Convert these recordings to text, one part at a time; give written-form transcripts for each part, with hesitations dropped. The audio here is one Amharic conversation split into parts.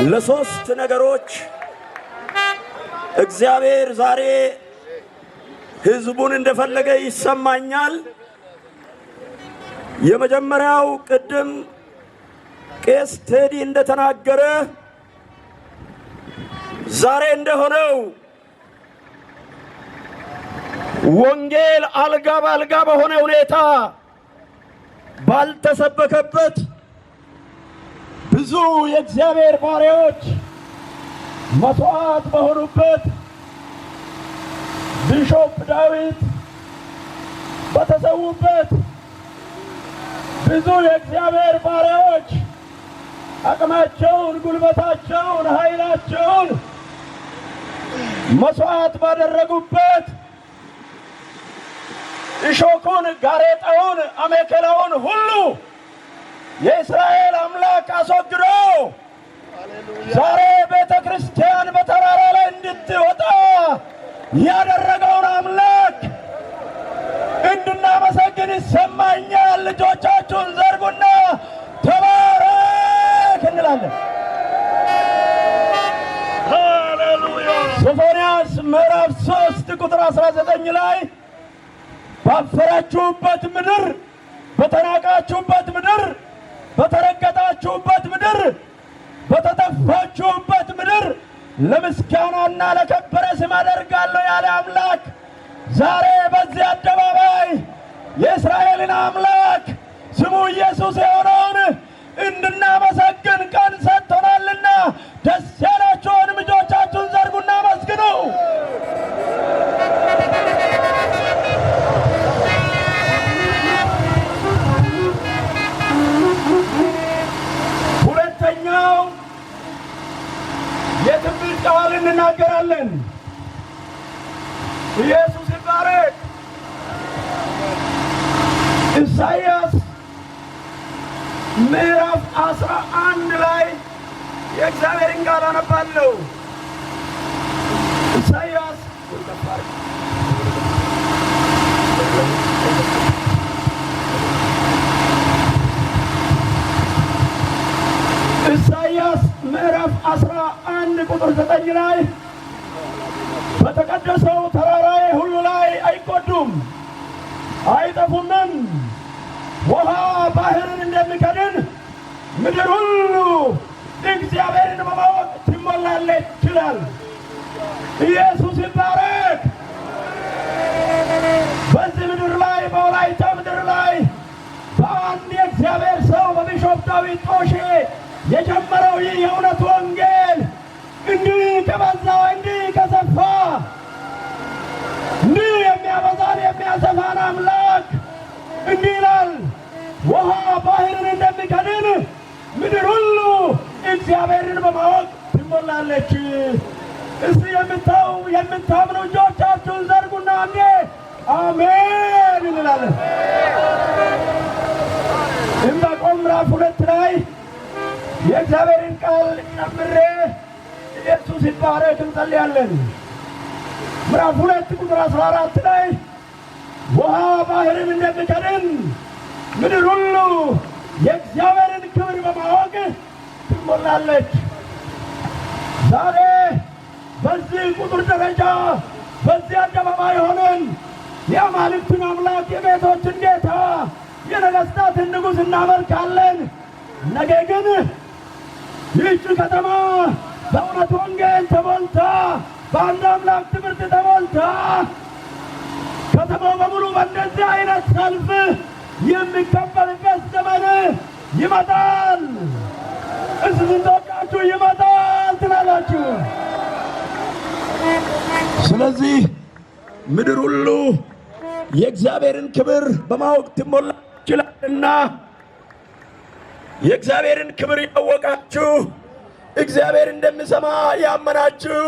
ለሶስት ነገሮች እግዚአብሔር ዛሬ ሕዝቡን እንደፈለገ ይሰማኛል። የመጀመሪያው ቅድም ቄስ ቴዲ እንደተናገረ ዛሬ እንደሆነው ወንጌል አልጋ ባልጋ በሆነ ሁኔታ ባልተሰበከበት ብዙ የእግዚአብሔር ባሪያዎች መስዋዕት በሆኑበት ቢሾፕ ዳዊት በተሰዉበት ብዙ የእግዚአብሔር ባሪያዎች አቅማቸውን፣ ጉልበታቸውን፣ ኃይላቸውን መስዋዕት ባደረጉበት እሾኩን፣ ጋሬጣውን፣ አሜከላውን ሁሉ የእስራኤል አምላክ አስወግዶ ዛሬ ቤተ ክርስቲያን በተራራ ላይ እንድትወጣ ያደረገውን አምላክ እንድናመሰግን ይሰማኛል። ልጆቻችሁን ዘርጉና ተባረክ እንላለን። ሃሌሉያ። ሶፎንያስ ምዕራፍ 3 ቁጥር 19 ላይ ባፈራችሁበት ምድር፣ በተናቃችሁበት ምድር፣ በተረገጣችሁበት ምድር፣ በተጠፋችሁበት ምድር ለምስጋናና ለከበረ ስም አደርጋለሁ ያለ አምላክ ዛሬ በዚህ አደባባይ የእስራኤልን አምላክ ስሙ ኢየሱስ የሆነውን እንድናመሰግን ቀን ሰጥቶናልና ደስ ያላችሁን እጆቻችሁን ዘርጉና መስግኑ። ሁለተኛው የትንቢት ቃል እንናገራለን። ኢየሱስ ይባረክ። ኢሳይያስ ምዕራፍ 11 ላይ የእግዚአብሔርን ቃል አነባለሁ። ኢሳይያስ ምዕራፍ 11 ቁጥር 9 ላይ በተቀደሰው ተራራዬ ሁሉ ላይ አይጎዱም አይጠፉምም፣ ውሃ ባህርን እንደሚከድን ምድር ሁሉ እግዚአብሔርን በማወቅ ትሞላለች ይላል። ኢየሱስ ይባረክ። በዚህ ምድር ላይ በወላይታ ምድር ላይ በአንድ የእግዚአብሔር ሰው በቢሾፕ ዳዊት ጦሼ የጀመረው ይህ የእውነት ወንጌል እንዲህ ከበዛ እንዲህ ከሰፋ እንዲህ የሚያበዛን የሚያሰፋን አምላክ እንዲህ ይላል፣ ውሃ ባህርን እንደሚከድን ምድር ሁሉ እግዚአብሔርን በማወቅ ትሞላለች። እስቲ የምታምኑ እጆቻችሁን ዘርጉና አንዴ አሜን እንላለን። ዕንባቆም ምዕራፍ 2 ላይ የእግዚአብሔርን ቃል ጨምሬ ኢየሱስ ይባረክ እንጸልያለን። ምዕራፍ 2 ቁጥር 14 ላይ ውሃ ባህርን እንደሚከድን ምድር ሁሉ የእግዚአብሔርን ክብር በማወቅ ትሞላለች። ዛሬ በዚህ ቁጥር ደረጃ በዚህ አደባባይ ሆነን የአማልክትን አምላክ የቤቶችን ጌታ የነገሥታትን ንጉሥ እናመልካለን። ነገ ግን ይህች ከተማ በእውነት ወንጌል ተሞልታ በአንድ አምላክ ትምህርት ተሞልታ ከተማው በሙሉ በእንደዚህ አይነት ሰልፍ የሚከበርበት ዘመን ይመጣል። እስስንቶቻችሁ ይመጣል ትላላችሁ። ስለዚህ ምድር ሁሉ የእግዚአብሔርን ክብር በማወቅ ትሞላ ይችላልና የእግዚአብሔርን ክብር ያወቃችሁ እግዚአብሔር እንደሚሰማ ያመናችሁ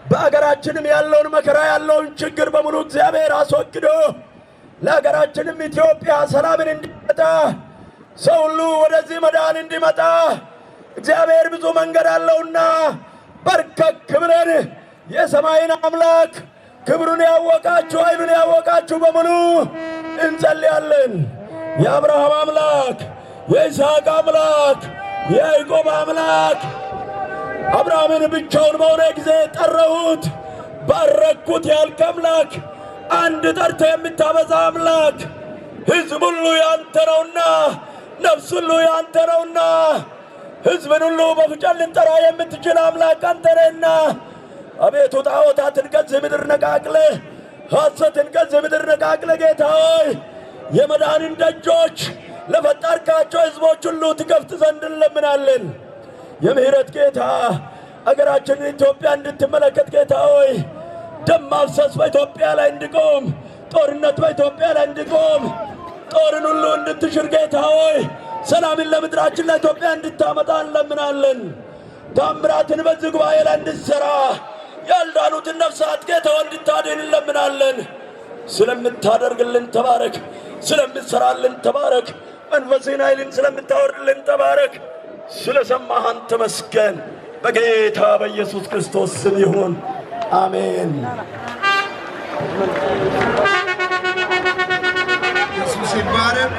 በአገራችንም ያለውን መከራ ያለውን ችግር በሙሉ እግዚአብሔር አስወግዶ ለአገራችንም ኢትዮጵያ ሰላምን እንዲመጣ ሰው ሁሉ ወደዚህ መዳን እንዲመጣ እግዚአብሔር ብዙ መንገድ አለውና በርከክ ብለን የሰማይን አምላክ ክብሩን ያወቃችሁ ኃይሉን ያወቃችሁ በሙሉ እንጸልያለን። የአብርሃም አምላክ የይስሐቅ አምላክ የያዕቆብ አምላክ አብርሃምን ብቻውን በሆነ ጊዜ ጠራሁት፣ ባረኩት ያልክ አምላክ፣ አንድ ጠርተ የምታበዛ አምላክ፣ ሕዝብ ሁሉ ያንተ ነውና፣ ነፍስ ሁሉ ያንተ ነውና፣ ሕዝብን ሁሉ በፍጨት ልንጠራ የምትችል አምላክ አንተ ነህና አቤቱ ጣዖታትን ከዚህ ምድር ነቃቅለህ ሐሰትን ከዚህ ምድር ነቃቅለህ ጌታ ሆይ የመዳንን ደጆች ለፈጠርካቸው ሕዝቦች ሁሉ ትከፍት ዘንድ እንለምናለን። የምህረት ጌታ አገራችንን ኢትዮጵያ እንድትመለከት ጌታ ሆይ ደም ማፍሰስ በኢትዮጵያ ላይ እንዲቆም፣ ጦርነት በኢትዮጵያ ላይ እንዲቆም፣ ጦርን ሁሉ እንድትሽር ጌታ ሆይ ሰላምን ለምድራችን ለኢትዮጵያ እንድታመጣ እንለምናለን። ታምራትን በዚህ ጉባኤ ላይ እንድትሠራ ያልዳኑትን ነፍሳት ጌታ ሆይ እንድታድን እንለምናለን። ስለምታደርግልን ተባረክ፣ ስለምትሠራልን ተባረክ፣ መንፈስህን ኃይልን ስለምታወርድልን ተባረክ። ስለሰማህን ተመስገን። በጌታ በኢየሱስ ክርስቶስ ስም ይሁን፣ አሜን። ኢየሱስ ይባረክ።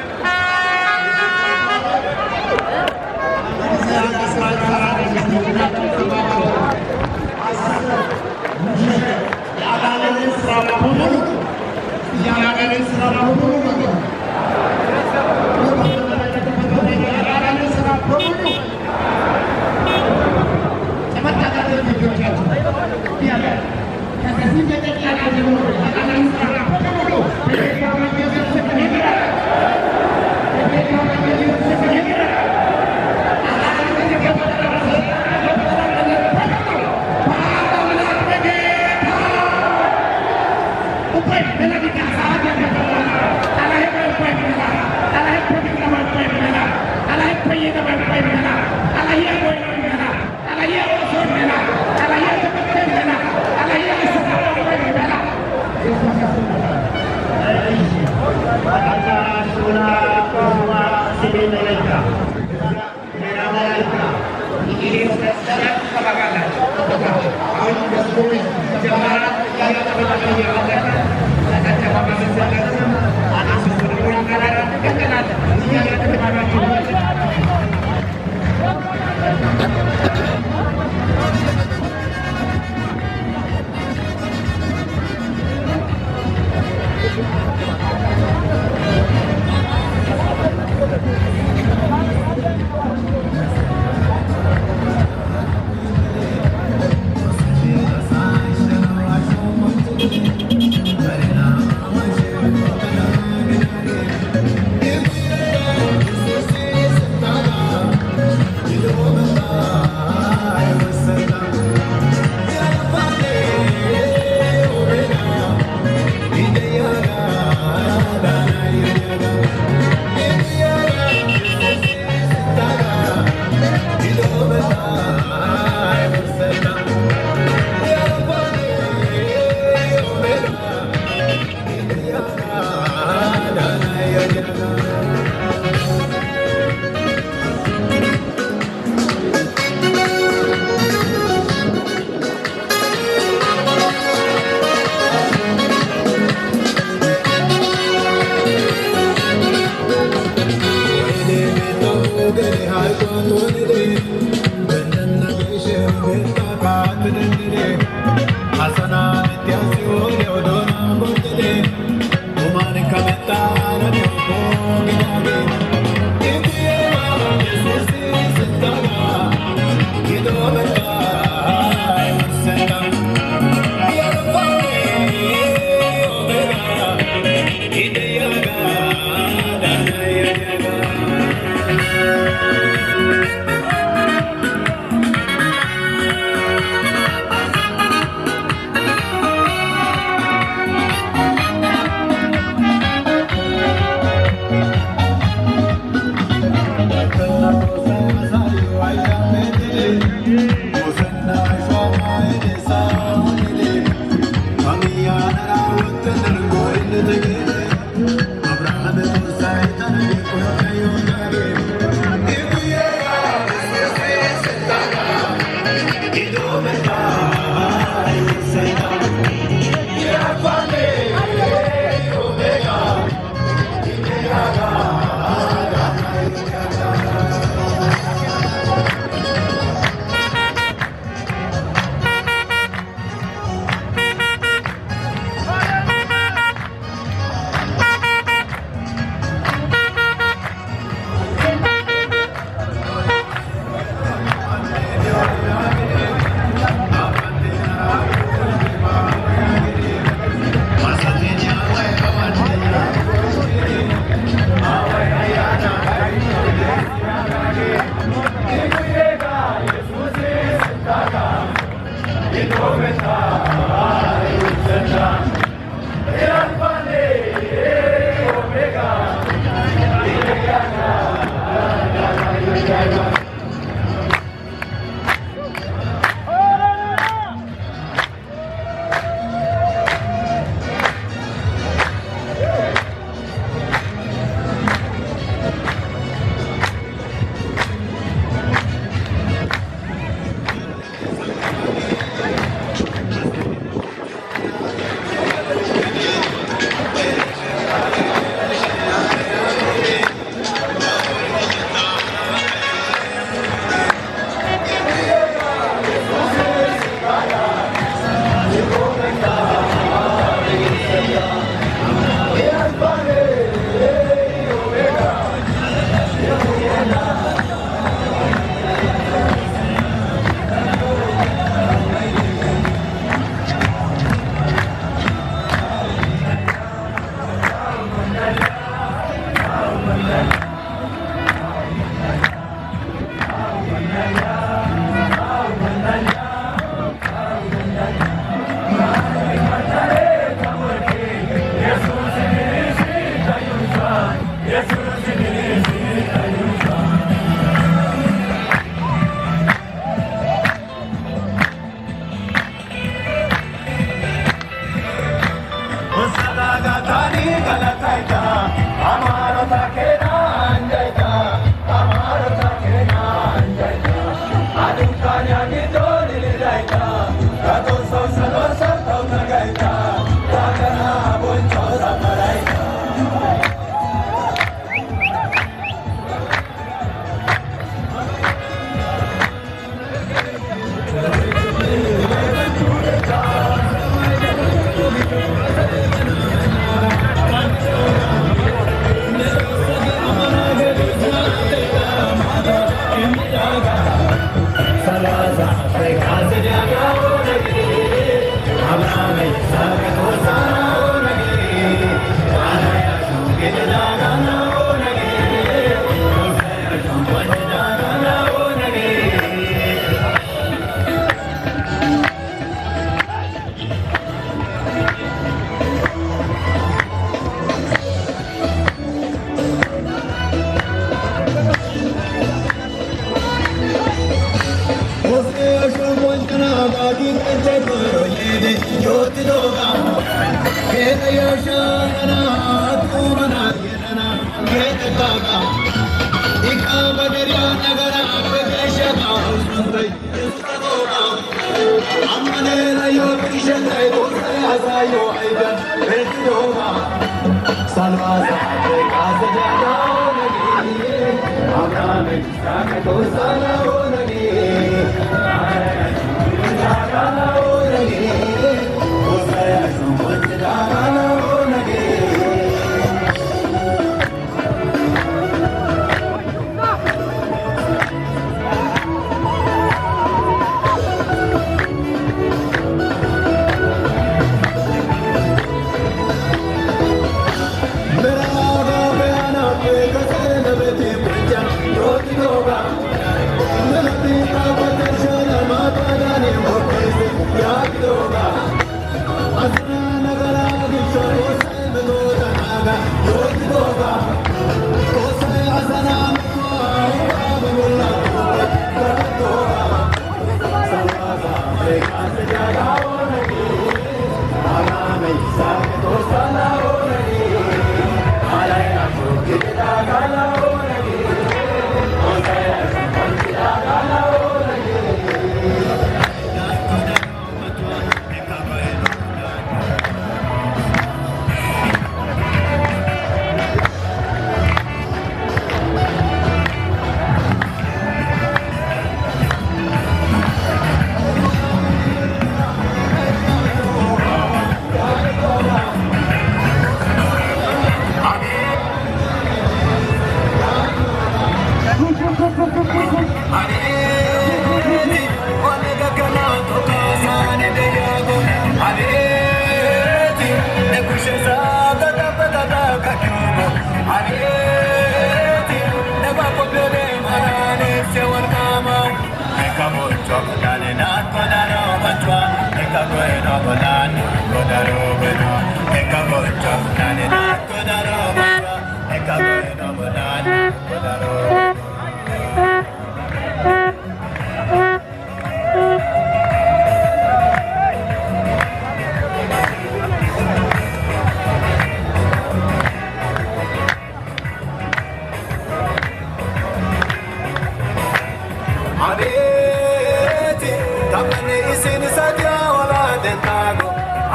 Abeti, tamane isin satya wala dentago.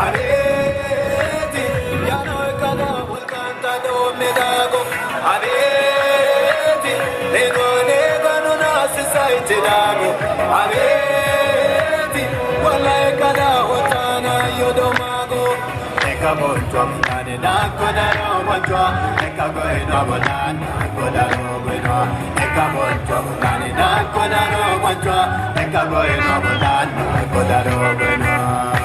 Abeti, yano kada mulkanta do medago. Abeti, nego no nasisai dago. Abeti, wala kada watana yodomago. Eka bonjwa mtane na koda no bonjwa. Eka goino bonan koda no goino. Eka bonjwa mtane na koda no bonjwa. Eka goino bonan koda no goino.